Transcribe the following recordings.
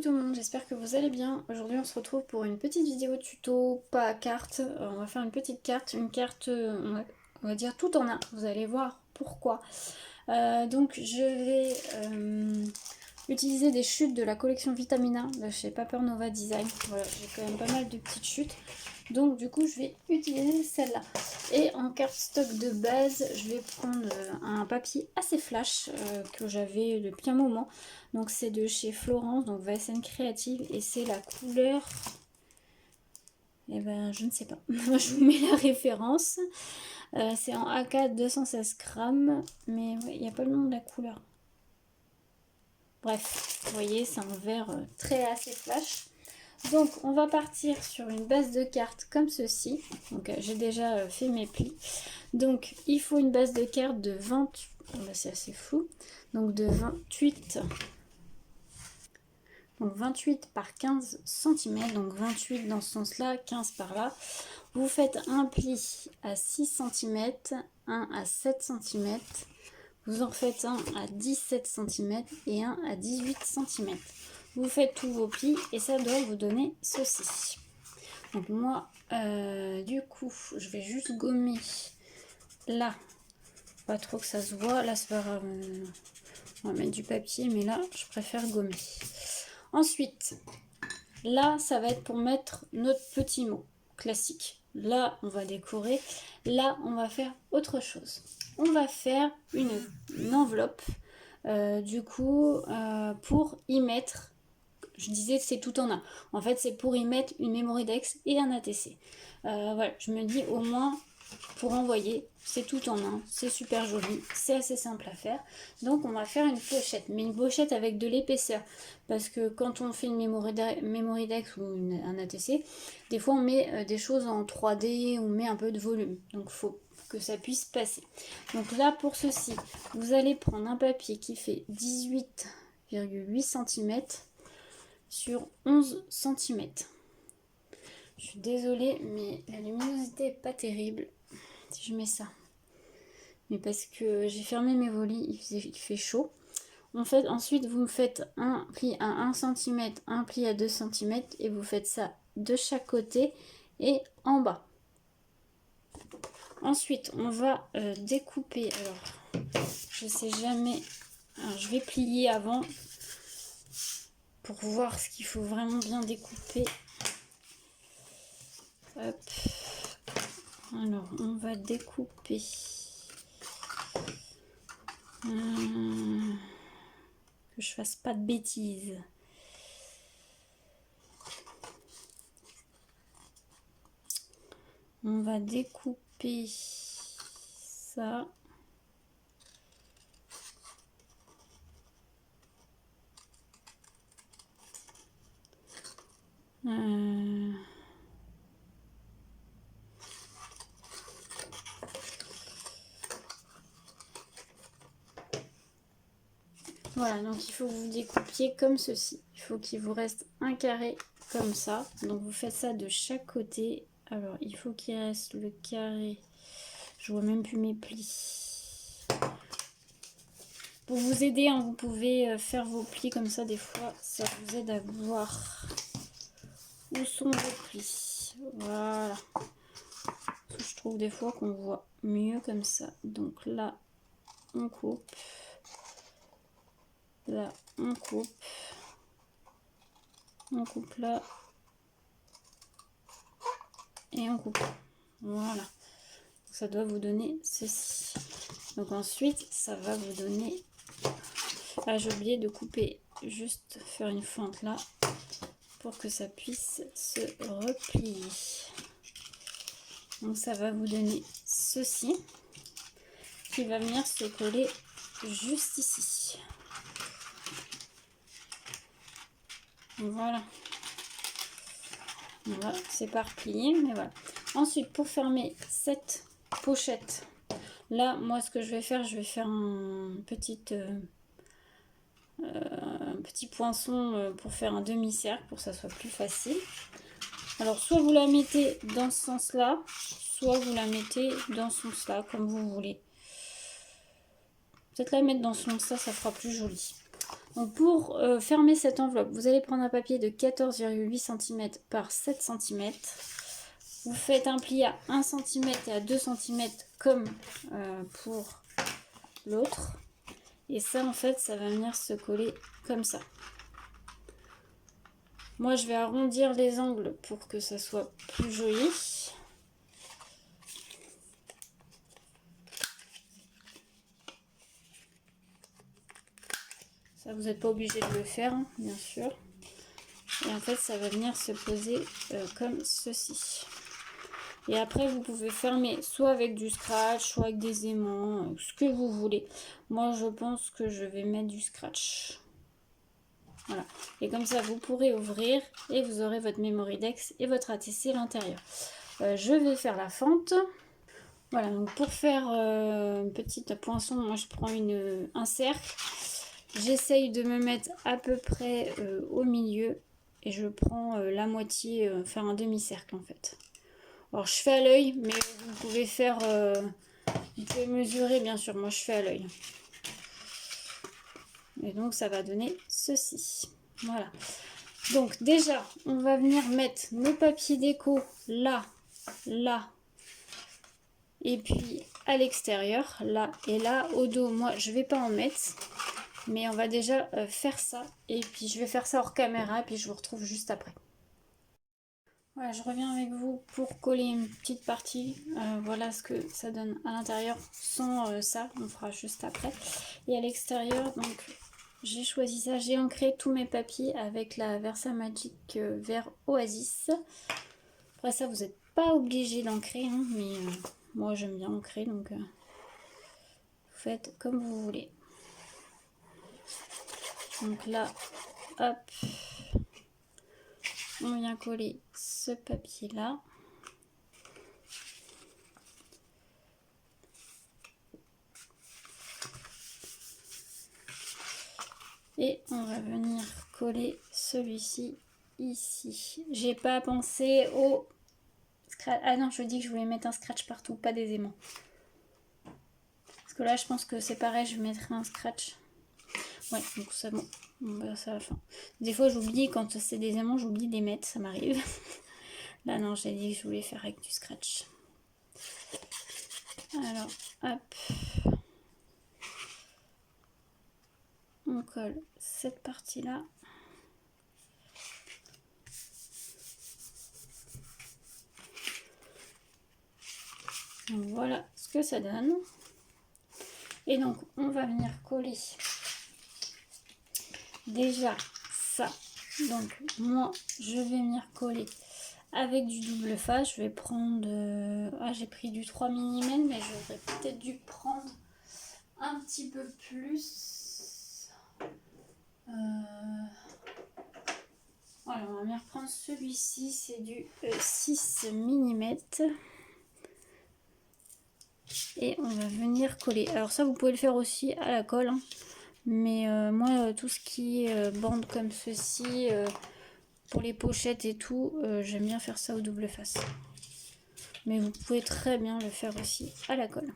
tout le monde, j'espère que vous allez bien. Aujourd'hui on se retrouve pour une petite vidéo tuto, pas à carte. On va faire une petite carte, on va dire tout en un. Vous allez voir pourquoi. Donc je vais utiliser des chutes de la collection Vitamina de chez Paper Nova Design. Voilà, j'ai quand même pas mal de petites chutes. Donc du coup je vais utiliser celle-là. Et en cardstock de base, je vais prendre un papier assez flash que j'avais depuis un moment. Donc c'est de chez Florence, donc VSN Creative, et c'est la couleur... Eh ben je ne sais pas. Je vous mets la référence. C'est en AK 216 grammes, mais il n'y a pas le nom de la couleur. Bref, vous voyez, c'est un vert très assez flash. Donc on va partir sur une base de cartes comme ceci. Donc j'ai déjà fait mes plis. Donc il faut une base de cartes de 20, c'est assez flou, donc de 28, donc 28 par 15 cm, donc 28 dans ce sens là, 15 par là. Vous faites un pli à 6 cm, un à 7 cm, vous en faites un à 17 cm et un à 18 cm. Vous faites tous vos plis et ça doit vous donner ceci. Donc moi, du coup, je vais juste gommer là, pas trop que ça se voit. Là, c'est pas grave, on va mettre du papier, mais là, je préfère gommer. Ensuite, là, ça va être pour mettre notre petit mot classique. Là, on va décorer. Là, on va faire autre chose. On va faire une enveloppe, du coup, pour y mettre... Je disais c'est tout en un. En fait, c'est pour y mettre une Memorydex et un ATC. Voilà, je me dis au moins pour envoyer, c'est tout en un. C'est super joli, c'est assez simple à faire. Donc, on va faire une pochette, mais une pochette avec de l'épaisseur. Parce que quand on fait une Memorydex ou un ATC, des fois on met des choses en 3D, on met un peu de volume. Donc, il faut que ça puisse passer. Donc là, pour ceci, vous allez prendre un papier qui fait 18,8 cm sur 11 cm. Je suis désolée, mais la luminosité est pas terrible si je mets ça. Mais parce que j'ai fermé mes volets, il fait chaud. En fait, ensuite, vous faites un pli à 1 cm, un pli à 2 cm et vous faites ça de chaque côté et en bas. Ensuite, on va découper. Alors, je sais jamais. Alors, je vais plier avant pour voir ce qu'il faut vraiment bien découper. Hop. Alors, on va découper. Que je fasse pas de bêtises. On va découper ça. Voilà, donc il faut que vous découpiez comme ceci. Il faut qu'il vous reste un carré comme ça. Donc vous faites ça de chaque côté. Alors il faut qu'il reste le carré. Je vois même plus mes plis. Pour vous aider, hein, vous pouvez faire vos plis comme ça des fois. Ça vous aide à voir où sont vos plis. Voilà. Je trouve des fois qu'on voit mieux comme ça. Donc là, on coupe. Là, on coupe. On coupe là. Et on coupe. Voilà. Ça doit vous donner ceci. Donc ensuite, ça va vous donner... Ah, j'ai oublié de couper. Juste faire une fente là. Pour que ça puisse se replier. Donc ça va vous donner ceci. Qui va venir se coller juste ici. Voilà. On va s'éparpiller, mais voilà. Ensuite, pour fermer cette pochette, là, moi, ce que je vais faire un petit poinçon pour faire un demi-cercle, pour que ça soit plus facile. Alors, soit vous la mettez dans ce sens-là, soit vous la mettez dans ce sens-là, comme vous voulez. Peut-être la mettre dans ce sens-là, ça fera plus joli. Donc pour fermer cette enveloppe, vous allez prendre un papier de 14,8 cm par 7 cm. Vous faites un pli à 1 cm et à 2 cm comme pour l'autre. Et ça, en fait, ça va venir se coller comme ça. Moi, je vais arrondir les angles pour que ça soit plus joli. Ça, vous n'êtes pas obligé de le faire, hein, bien sûr. Et en fait, ça va venir se poser comme ceci. Et après, vous pouvez fermer soit avec du scratch, soit avec des aimants, ce que vous voulez. Moi, je pense que je vais mettre du scratch. Voilà. Et comme ça, vous pourrez ouvrir et vous aurez votre Memorydex et votre ATC à l'intérieur. Je vais faire la fente. Voilà, donc pour faire une petite poinçon, moi je prends un cercle. J'essaye de me mettre à peu près au milieu. Et je prends la moitié, faire un demi-cercle en fait. Alors je fais à l'œil, mais vous pouvez faire... vous pouvez mesurer bien sûr, moi je fais à l'œil. Et donc ça va donner ceci. Voilà. Donc déjà, on va venir mettre nos papiers déco là, là. Et puis à l'extérieur, là et là. Au dos, moi je vais pas en mettre. Mais on va déjà faire ça. Et puis je vais faire ça hors caméra. Et puis je vous retrouve juste après. Voilà, je reviens avec vous pour coller une petite partie. Voilà ce que ça donne à l'intérieur sans ça. On fera juste après. Et à l'extérieur, donc j'ai choisi ça. J'ai ancré tous mes papiers avec la Versamagic vert Oasis. Après ça, vous n'êtes pas obligé d'ancrer, hein, mais moi j'aime bien ancrer, donc vous faites comme vous voulez. Donc là, hop, on vient coller ce papier là. Et on va venir coller celui-ci ici. J'ai pas pensé au scratch. Ah non, je dis que je voulais mettre un scratch partout, pas des aimants. Parce que là, je pense que c'est pareil, je mettrai un scratch. Ouais, donc c'est bon. Bah, ça va fin. Des fois, j'oublie, quand c'est des aimants, j'oublie de les mettre, ça m'arrive. Là, non, j'ai dit que je voulais faire avec du scratch. Alors, hop. On colle cette partie-là. Donc, voilà ce que ça donne. Et donc, on va venir coller déjà ça. Donc, moi, je vais venir coller avec du double face. Je vais prendre... Ah, j'ai pris du 3 mm, mais j'aurais peut-être dû prendre un petit peu plus. Voilà, on va venir prendre celui-ci. C'est du 6 mm. Et on va venir coller. Alors ça, vous pouvez le faire aussi à la colle, hein. Mais moi, tout ce qui est bande comme ceci, pour les pochettes et tout, j'aime bien faire ça au double face. Mais vous pouvez très bien le faire aussi à la colle.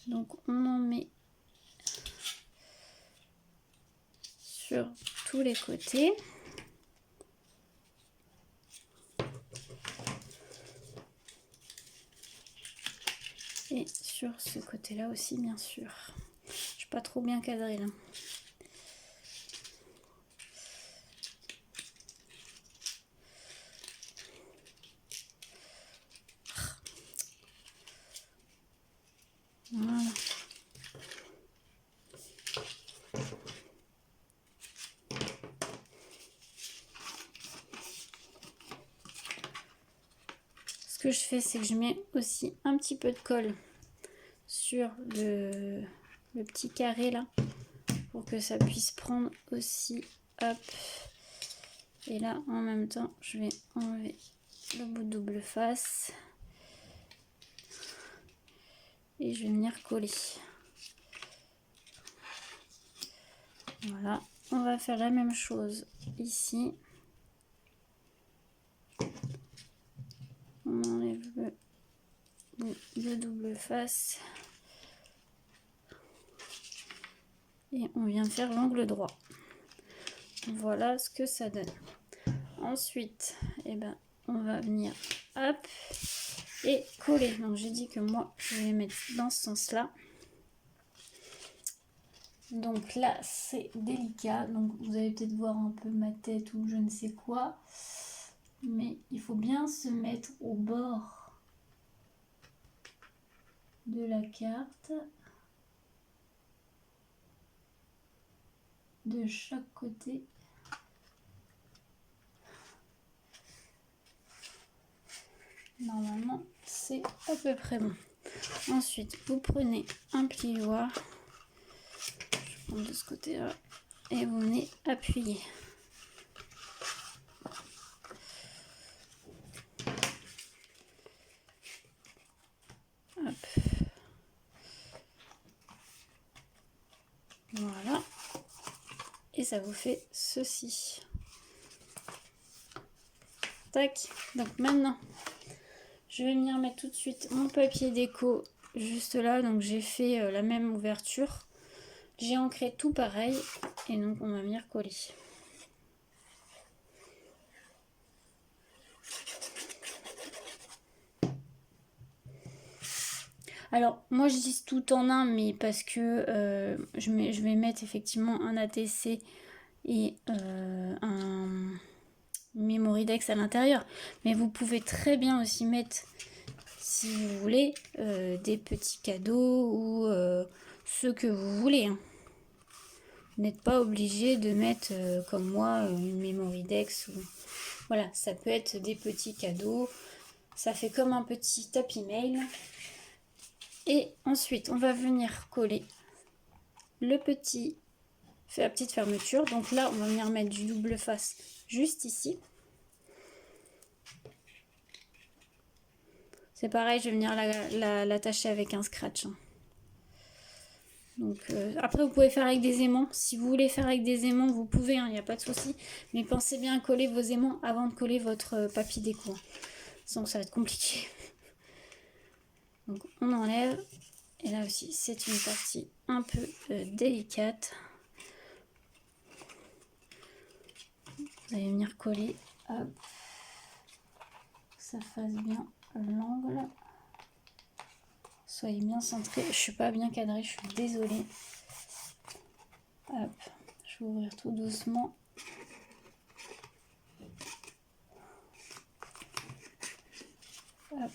Donc on en met sur tous les côtés. Et sur ce côté-là aussi, bien sûr. Je suis pas trop bien cadrée là. Voilà. Ce que je fais, c'est que je mets aussi un petit peu de colle sur le petit carré là, pour que ça puisse prendre aussi. Hop. Et là, en même temps, je vais enlever le bout de double face. Et je vais venir coller. Voilà. On va faire la même chose ici. On enlève le bout de double face. Et on vient faire l'angle droit. Voilà ce que ça donne. Ensuite, eh ben, on va venir, hop, et coller. Donc j'ai dit que moi, je vais mettre dans ce sens-là. Donc là, c'est délicat. Donc vous allez peut-être voir un peu ma tête ou je ne sais quoi. Mais il faut bien se mettre au bord de la carte. De chaque côté. Normalement, c'est à peu près bon. Ensuite, vous prenez un plioir. Je prends de ce côté-là. Et vous venez appuyer. Hop. Voilà. Et ça vous fait ceci. Tac. Donc maintenant, je vais venir mettre tout de suite mon papier déco juste là. Donc j'ai fait la même ouverture. J'ai ancré tout pareil. Et donc on va venir coller. Alors moi je dis tout en un, mais parce que je vais mettre effectivement un ATC et un Memorydex à l'intérieur. Mais vous pouvez très bien aussi mettre, si vous voulez, des petits cadeaux ou ce que vous voulez. Hein. Vous n'êtes pas obligé de mettre, comme moi, une Memorydex. Ou... Voilà, ça peut être des petits cadeaux. Ça fait comme un petit tapis mail. Et ensuite, on va venir coller le petit, la petite fermeture. Donc là, on va venir mettre du double face juste ici. C'est pareil, je vais venir l'attacher avec un scratch. Donc, après, vous pouvez faire avec des aimants. Si vous voulez faire avec des aimants, vous pouvez, il n'y a pas de souci. Mais pensez bien à coller vos aimants avant de coller votre papier déco. Sinon, ça va être compliqué. Donc, on enlève. Et là aussi, c'est une partie un peu délicate. Vous allez venir coller. Hop. Que ça fasse bien l'angle. Soyez bien centré. Je suis pas bien cadrée, je suis désolée. Hop. Je vais ouvrir tout doucement. Hop.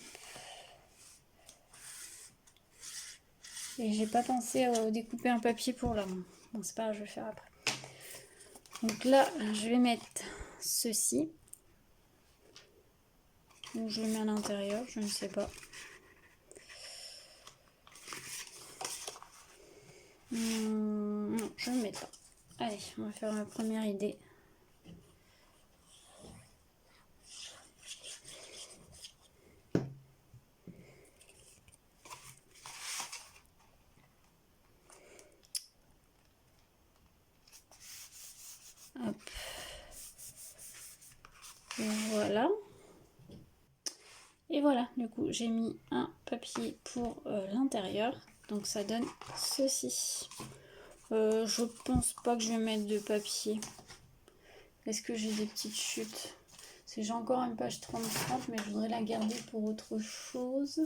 Et j'ai pas pensé à découper un papier pour là. Bon, c'est pas grave, je vais le faire après. Donc là, je vais mettre ceci. Ou je le mets à l'intérieur, je ne sais pas. Non, je ne le mets pas. Allez, on va faire ma première idée. Hop. Voilà. Et voilà, du coup, j'ai mis un papier pour l'intérieur. Donc ça donne ceci. Je pense pas que je vais mettre de papier. Est-ce que j'ai des petites chutes? J'ai encore une page 30-30, mais je voudrais la garder pour autre chose.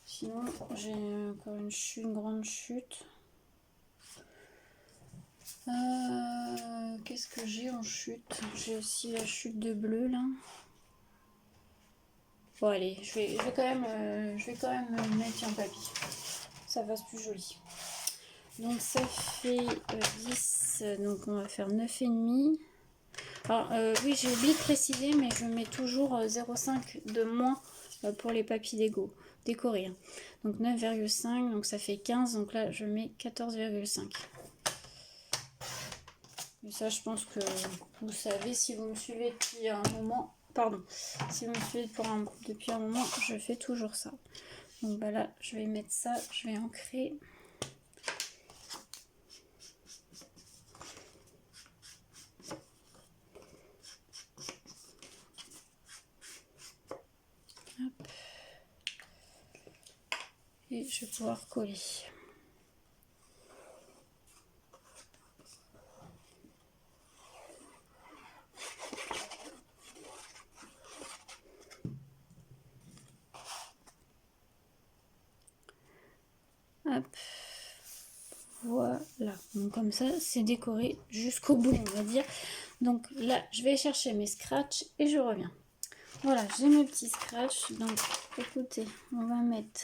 Sinon, j'ai encore une grande chute. Qu'est-ce que j'ai en chute? J'ai aussi la chute de bleu là. Bon allez, je vais quand même mettre un papier. Ça fasse plus joli. Donc ça fait 10, donc on va faire 9,5. Alors oui, j'ai oublié de préciser, mais je mets toujours 0,5 de moins pour les papiers décorés. Hein. Donc 9,5, donc ça fait 15, donc là je mets 14,5. Et ça, je pense que vous savez, si vous me suivez depuis un moment, pardon, si vous me suivez depuis un moment, je fais toujours ça. Donc bah là, je vais mettre ça, je vais ancrer. Hop. Et je vais pouvoir coller. Donc comme ça, c'est décoré jusqu'au bout, on va dire. Donc là, je vais chercher mes scratchs et je reviens. Voilà, j'ai mes petits scratchs. Donc écoutez, on va mettre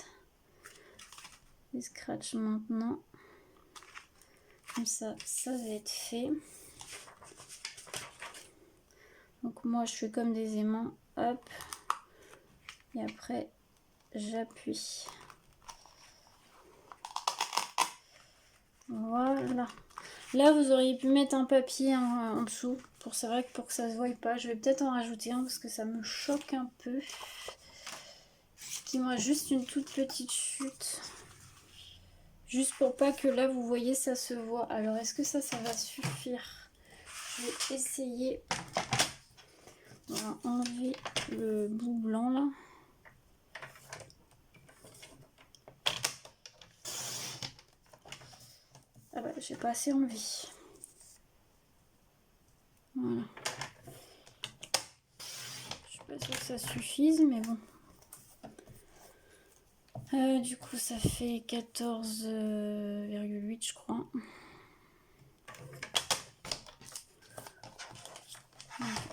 les scratchs maintenant. Comme ça, ça va être fait. Donc moi, je fais comme des aimants. Hop. Et après, j'appuie. Voilà. Là, vous auriez pu mettre un papier en dessous. C'est vrai que pour que ça se voie pas, je vais peut-être en rajouter un parce que ça me choque un peu. Qui me reste juste une toute petite chute. Juste pour pas que là, vous voyez, ça se voit. Alors, est-ce que ça va suffire? Je vais essayer. On va enlever le bout blanc là. Ah bah, j'ai pas assez envie. Voilà. Je suis pas sûre que ça suffise, mais bon. Du coup, ça fait 14,8 je crois.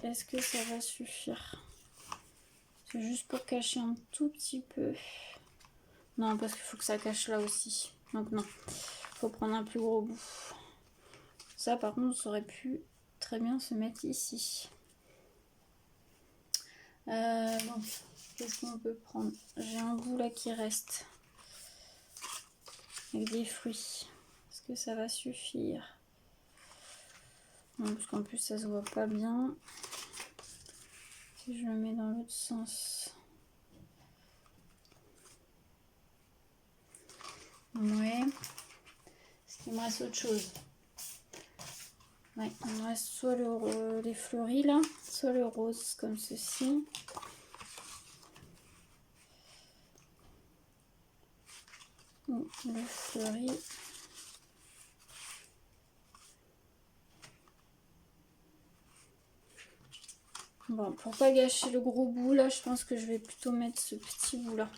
Est-ce que ça va suffire? C'est juste pour cacher un tout petit peu. Non, parce qu'il faut que ça cache là aussi. Donc non, il faut prendre un plus gros bout. Ça, par contre, ça aurait pu très bien se mettre ici. Bon, qu'est-ce qu'on peut prendre? J'ai un bout là qui reste. Avec des fruits. Est-ce que ça va suffire? Non, parce qu'en plus, ça se voit pas bien. Si je le mets dans l'autre sens. Ouais. Est-ce qu'il me reste autre chose? Ouais, il me reste soit les fleuris là, soit le rose comme ceci. Ou le fleuri. Bon, pour pas gâcher le gros bout là, je pense que je vais plutôt mettre ce petit bout là.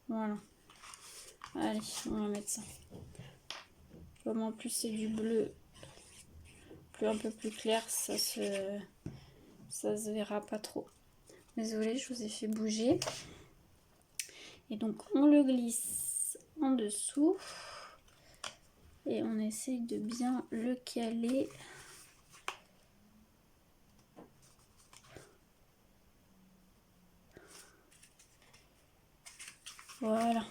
Voilà. Allez, on va mettre ça. Comme en plus c'est du bleu, un peu plus clair, ça se verra pas trop. Désolée, je vous ai fait bouger. Et donc on le glisse en dessous et on essaye de bien le caler. Voilà.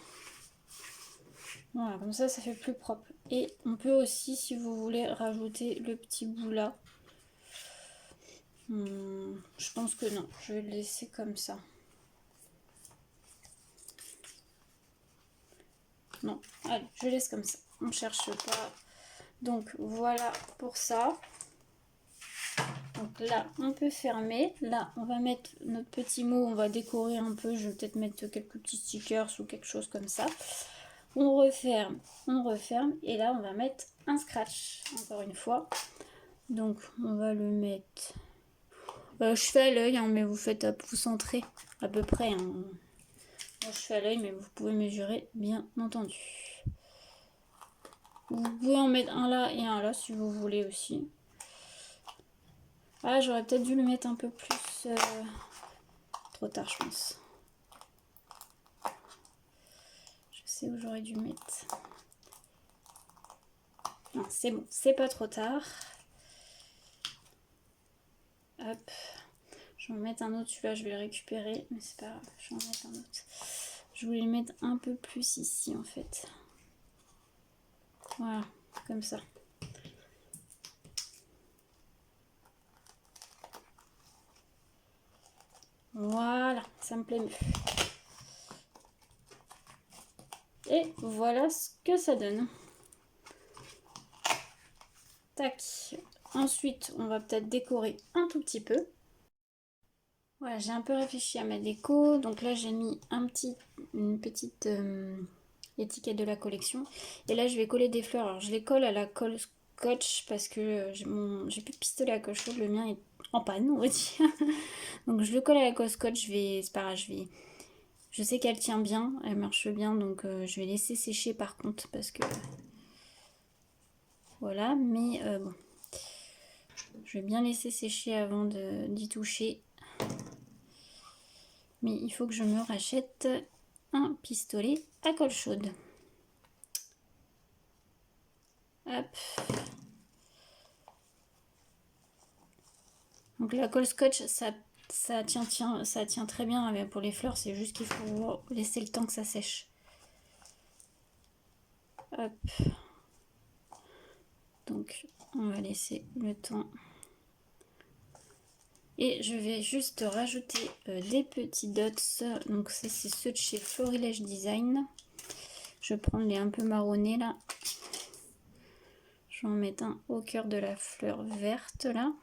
Voilà, comme ça, ça fait plus propre. Et on peut aussi, si vous voulez, rajouter le petit bout là. Je pense que non, je vais le laisser comme ça. Non, allez, je laisse comme ça. On cherche pas. Donc voilà pour ça. Donc là, on peut fermer. Là, on va mettre notre petit mot. On va décorer un peu. Je vais peut-être mettre quelques petits stickers ou quelque chose comme ça. On referme. Et là, on va mettre un scratch. Encore une fois. Donc, on va le mettre... je fais à l'œil, hein, mais vous faites vous centrer à peu près. Hein. Moi, je fais à l'œil, mais vous pouvez mesurer, bien entendu. Vous pouvez en mettre un là et un là, si vous voulez aussi. Ah, j'aurais peut-être dû le mettre un peu plus... trop tard, je pense. Je sais où j'aurais dû mettre. Non, c'est bon, c'est pas trop tard. Hop. Je vais en mettre un autre, celui-là, je vais le récupérer, mais c'est pas grave, je vais en mettre un autre. Je voulais le mettre un peu plus ici, en fait. Voilà, comme ça. Voilà, ça me plaît mieux. Et voilà ce que ça donne. Tac. Ensuite, on va peut-être décorer un tout petit peu. Voilà, j'ai un peu réfléchi à ma déco. Donc là, j'ai mis une petite étiquette de la collection. Et là, je vais coller des fleurs. Alors, je les colle à la colle scotch parce que j'ai plus de pistolet à colle chaude. Le mien est en panne, on va dire. Donc, je le colle à la colle scotch. C'est pas grave, je sais qu'elle tient bien, elle marche bien. Donc, je vais laisser sécher par contre parce que Voilà, mais bon, je vais bien laisser sécher avant d'y toucher. Mais il faut que je me rachète un pistolet à colle chaude. Hop. Donc la colle scotch, ça tient très bien pour les fleurs, c'est juste qu'il faut laisser le temps que ça sèche. Hop. Donc on va laisser le temps. Et je vais juste rajouter des petits dots. Donc ça c'est ceux de chez Florilège Design. Je vais prendre les un peu marronnés là. Je vais en mettre un au cœur de la fleur verte là.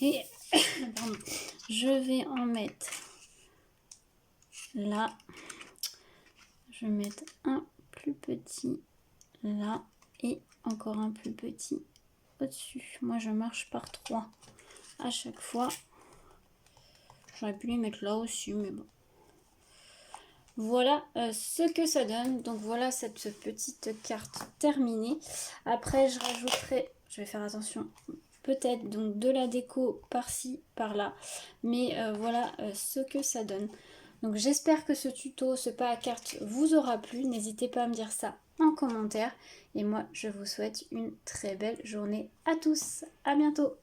Et pardon, je vais en mettre là. Je vais mettre un plus petit là et encore un plus petit au-dessus. Moi je marche par 3 à chaque fois. J'aurais pu les mettre là aussi, mais bon. Voilà ce que ça donne. Donc voilà cette petite carte terminée. Après je rajouterai, je vais faire attention, peut-être donc de la déco par-ci, par-là. Mais voilà ce que ça donne. Donc j'espère que ce tuto, ce pas à carte vous aura plu. N'hésitez pas à me dire ça en commentaire. Et moi je vous souhaite une très belle journée à tous. À bientôt.